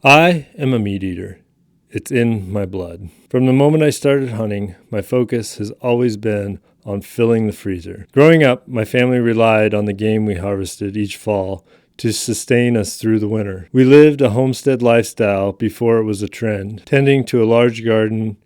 I am a meat eater. It's in my blood. From the moment I started hunting, my focus has always been on filling the freezer. Growing up, my family relied on the game we harvested each fall to sustain us through the winter. We lived a homestead lifestyle before it was a trend, tending to a large garden,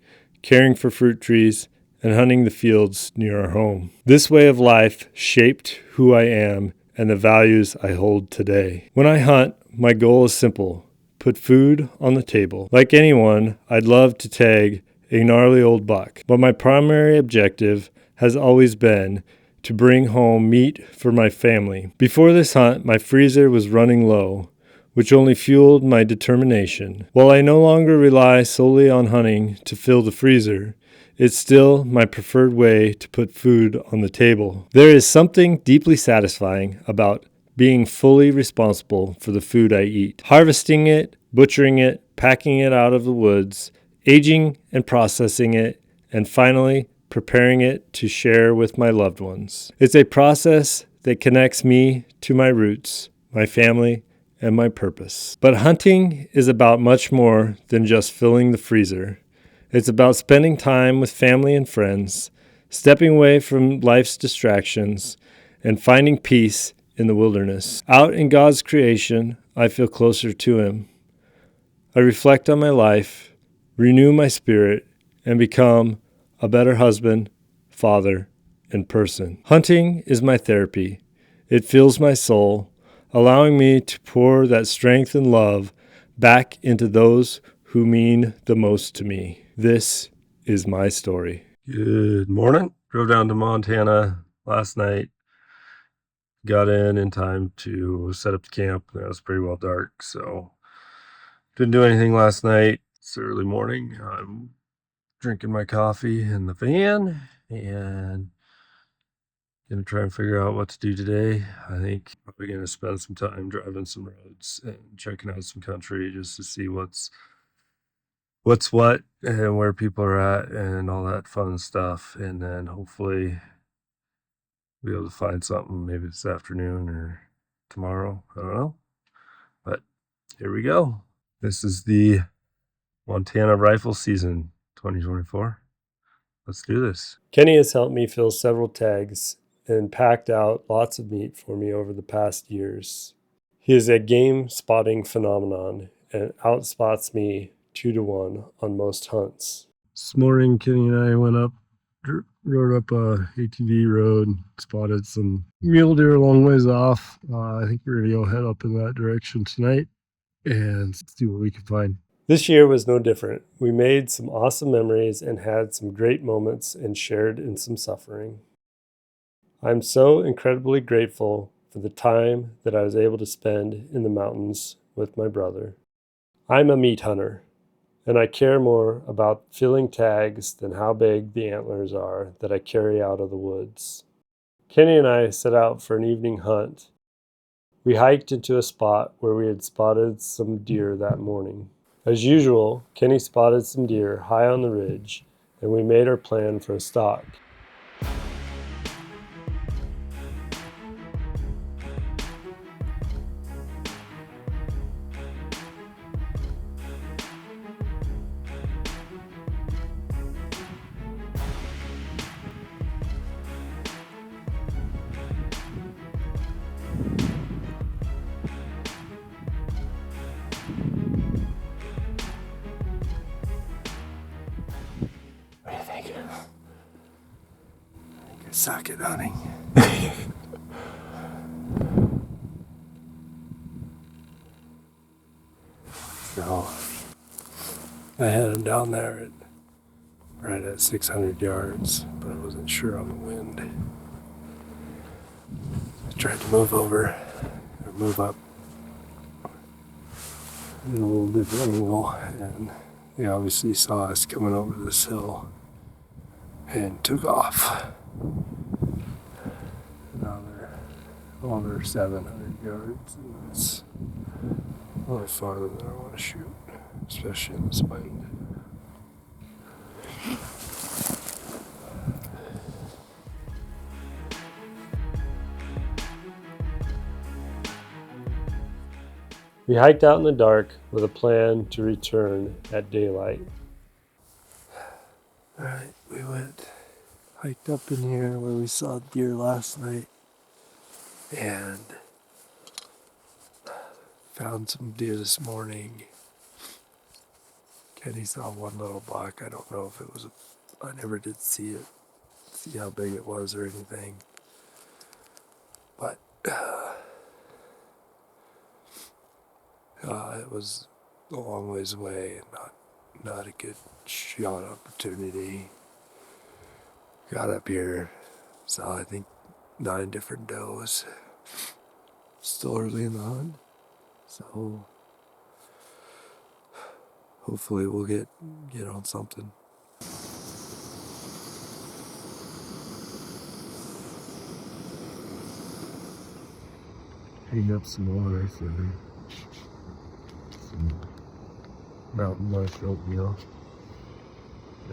caring for fruit trees, and hunting the fields near our home. This way of life shaped who I am and the values I hold today. When I hunt, my goal is simple: put food on the table. Like anyone, I'd love to tag a gnarly old buck, but my primary objective has always been to bring home meat for my family. Before this hunt, my freezer was running low, which only fueled my determination. While I no longer rely solely on hunting to fill the freezer, it's still my preferred way to put food on the table. There is something deeply satisfying about being fully responsible for the food I eat. Harvesting it, butchering it, packing it out of the woods, aging and processing it, and finally preparing it to share with my loved ones. It's a process that connects me to my roots, my family, and my purpose. But hunting is about much more than just filling the freezer. It's about spending time with family and friends, stepping away from life's distractions, and finding peace in the wilderness. Out in God's creation, I feel closer to Him. I reflect on my life, renew my spirit, and become a better husband, father, and person. Hunting is my therapy. It fills my soul, allowing me to pour that strength and love back into those who mean the most to me. This is my story. Good morning. Drove down to Montana last night. Got in time to set up the camp. It was pretty well dark, so didn't do anything last night. It's early morning. I'm drinking my coffee in the van and gonna try and figure out what to do today. I think probably gonna spend some time driving some roads and checking out some country just to see what's what and where people are at and all that fun stuff. And then hopefully be able to find something maybe this afternoon or tomorrow. I don't know. But here we go. This is the Montana rifle season 2024. Let's do this. Kenny has helped me fill several tags and packed out lots of meat for me over the past years. He is a game spotting phenomenon and outspots me 2-1 on most hunts. This morning, Kenny and I went up, rode up a ATV road, spotted some mule deer a long ways off. I think we're going to go head up in that direction tonight and see what we can find. This year was no different. We made some awesome memories and had some great moments and shared in some suffering. I'm so incredibly grateful for the time that I was able to spend in the mountains with my brother. I'm a meat hunter, and I care more about filling tags than how big the antlers are that I carry out of the woods. Kenny and I set out for an evening hunt. We hiked into a spot where we had spotted some deer that morning. As usual, Kenny spotted some deer high on the ridge, and we made our plan for a stalk. What do you think? I think I suck at hunting. So I had him down there right at 600 yards, but I wasn't sure on the wind. I tried to move up in a little different angle, and they obviously saw us coming over this hill and took off. Now they're over 700 yards, and that's a lot farther than I want to shoot, especially in this wind. We hiked out in the dark with a plan to return at daylight. Alright, we hiked up in here where we saw deer last night and found some deer this morning. Kenny saw one little buck. I don't know if it was I never did see how big it was or anything. But it was a long ways away and not a good shot opportunity. Got up here, saw I think 9 different does. Still early in the hunt, so hopefully we'll get on something. Heating up some water for some mountain life oatmeal.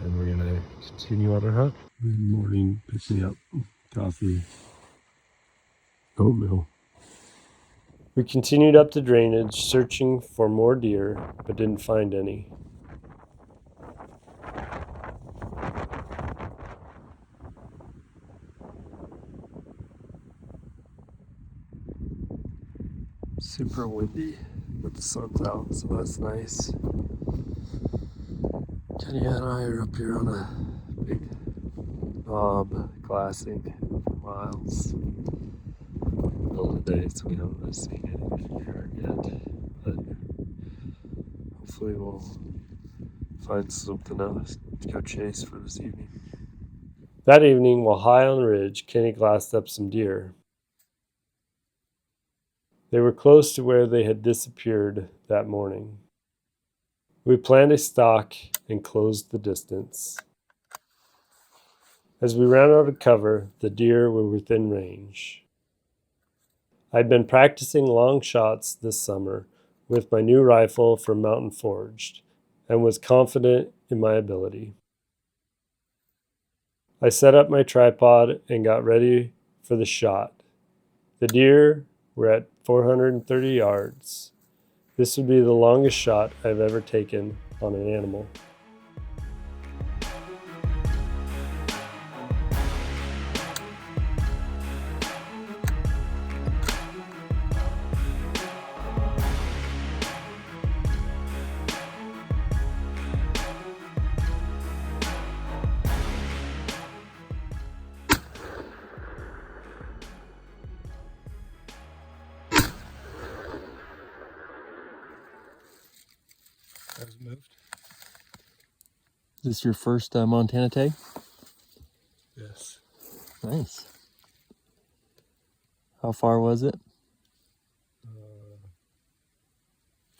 And we're gonna continue on our hunt. Good morning, picking up coffee, oatmeal. We continued up the drainage, searching for more deer, but didn't find any. Super windy, but the sun's out, so that's nice. Kenny and I are up here on a big knob, glassing for miles. Middle of the day, so we haven't really seen anything here yet. But hopefully we'll find something else to go chase for this evening. That evening, while high on the ridge, Kenny glassed up some deer. They were close to where they had disappeared that morning. We planned a stalk and closed the distance. As we ran out of cover, the deer were within range. I'd been practicing long shots this summer with my new rifle from Mountain Forged and was confident in my ability. I set up my tripod and got ready for the shot. The deer were at 430 yards. This would be the longest shot I've ever taken on an animal. That was moved. Is this your first Montana tag? Yes. Nice. How far was it?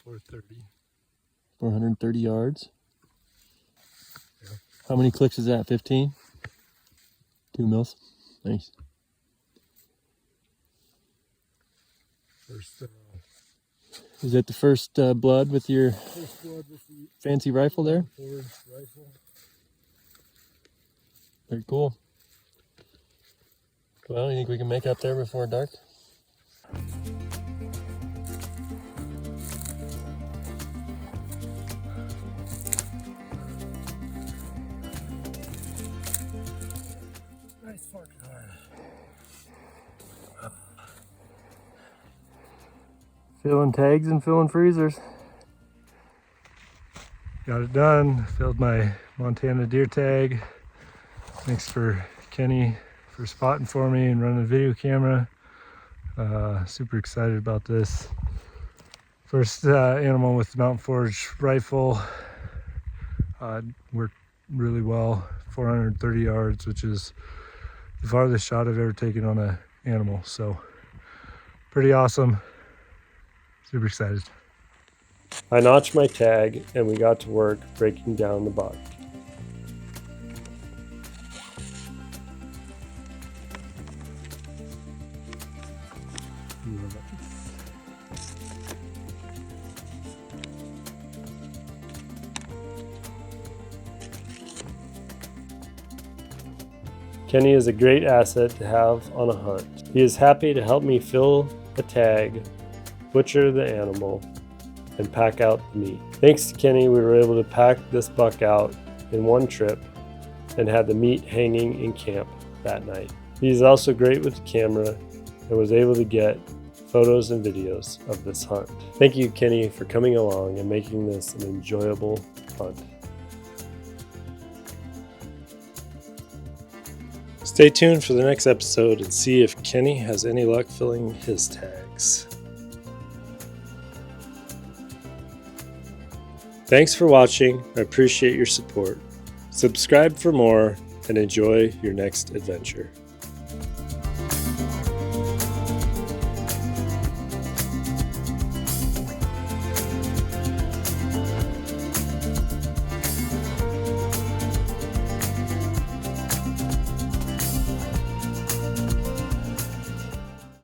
430. 430 yards. Yeah. How many clicks is that? 15? 2 mils. Nice. First, Is that the first blood with your first blood with the fancy rifle there? Forged rifle. Very cool. Well, you think we can make it up there before dark? Nice fork car. Filling tags and filling freezers. Got it done. Filled my Montana deer tag. Thanks for Kenny for spotting for me and running the video camera. Super excited about this. First animal with the Mountain Forge rifle. Worked really well. 430 yards, which is the farthest shot I've ever taken on an animal. So pretty awesome. Super excited. I notched my tag and we got to work breaking down the buck. Kenny is a great asset to have on a hunt. He is happy to help me fill a tag, butcher the animal, and pack out the meat. Thanks to Kenny, we were able to pack this buck out in one trip and had the meat hanging in camp that night. He's also great with the camera and was able to get photos and videos of this hunt. Thank you, Kenny, for coming along and making this an enjoyable hunt. Stay tuned for the next episode and see if Kenny has any luck filling his tags. Thanks for watching. I appreciate your support. Subscribe for more and enjoy your next adventure.